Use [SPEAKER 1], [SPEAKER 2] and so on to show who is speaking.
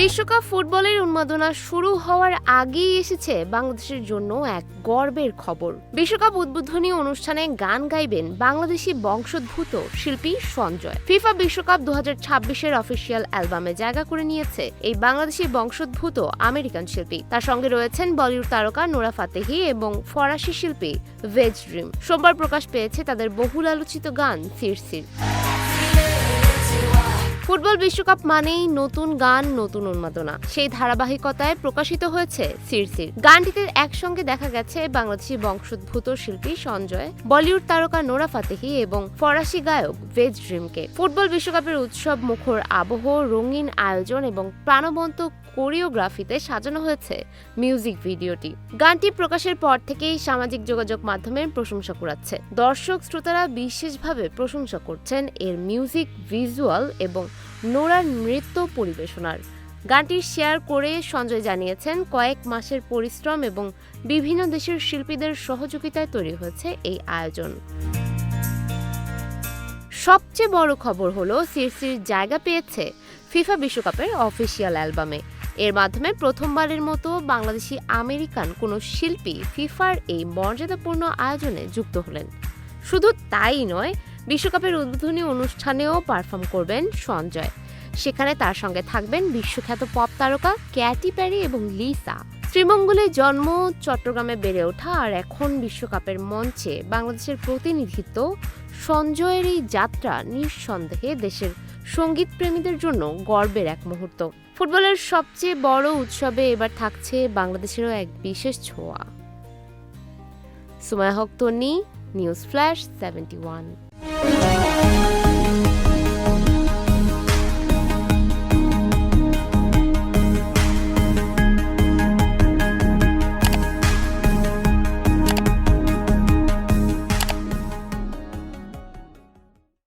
[SPEAKER 1] বিশ্বকাপ ফুটবলের উন্মাদনা শুরু হওয়ার আগেই এসেছে বাংলাদেশের জন্য এক গর্বের খবর। বিশ্বকাপ উদ্বোধনী অনুষ্ঠানে গান গাইবেন বাংলাদেশি বংশোদ্ভূত শিল্পী সঞ্জয়। ফিফা বিশ্বকাপ 2026-এর অফিসিয়াল অ্যালবামে জায়গা করে নিয়েছে এই বাংলাদেশি বংশোদ্ভূত আমেরিকান শিল্পী। তার সঙ্গে রয়েছেন বলিউড তারকা নোরা ফাতেহি এবং ফরাসি শিল্পী ভেজ ড্রিম। সোমবার প্রকাশ পেয়েছে তাদের বহুল আলোচিত গান সিরসির। ফুটবল বিশ্বকাপ মানেই নতুন গান, নতুন উন্মাদনা। সেই ধারাবাহিকতায় প্রকাশিত হয়েছে সিরসির। গানটিতে একসঙ্গে দেখা গেছে বাংলাদেশি বংশোদ্ভূত শিল্পী সঞ্জয়, বলিউড তারকা নোরা ফাতেহি এবং ফরাসি গায়ক ভেজ ড্রিমকে। ফুটবল বিশ্বকাপের উৎসব মুখর আবহ, রঙিন আয়োজন এবং প্রাণবন্ত কোরিওগ্রাফিতে সাজানো হয়েছে মিউজিক ভিডিওটি। গানটি প্রকাশের পর থেকেই সামাজিক যোগাযোগ মাধ্যমে প্রশংসা কুড়াচ্ছে। দর্শক শ্রোতারা বিশেষভাবে প্রশংসা করছেন এর মিউজিক, ভিজুয়াল এবং নোরার নৃত্য পরিবেশনার। গানটি শেয়ার করে সঞ্জয় জানিয়েছেন, কয়েক মাসের পরিশ্রম এবং বিভিন্ন দেশের শিল্পীদের সহযোগিতায় তৈরি হয়েছে এই আয়োজন। সবচেয়ে বড় খবর হলো সিরসির জায়গা পেয়েছে ফিফা বিশ্বকাপের অফিসিয়াল অ্যালবামে। এর মাধ্যমে প্রথমবারের মতো বাংলাদেশি আমেরিকান কোনো শিল্পী ফিফার এই মর্যাদাপূর্ণ আয়োজনে যুক্ত হলেন। শুধু তাই নয়, বিশ্বকাপের উদ্বোধনী অনুষ্ঠানেও পারফর্ম করবেন সঞ্জয়। সেখানে তার সঙ্গে থাকবেন বিশ্বখ্যাত পপ তারকা ক্যাটি প্যারি এবং লিসা। শ্রীমঙ্গলে জন্ম, চট্টগ্রামে বেড়ে ওঠা আর এখন বিশ্বকাপের মঞ্চে বাংলাদেশের প্রতিনিধিত্ব। সঞ্জয়ের এই যাত্রা নিঃসন্দেহে দেশের সঙ্গীত প্রেমীদের জন্য গর্বের এক মুহূর্ত। ফুটবলের সবচেয়ে বড় উৎসবে এবার থাকছে বাংলাদেশেরও এক বিশেষ ছোঁয়া। সুমাইয়া হক তন্নি, নিউজ ফ্ল্যাশ 71।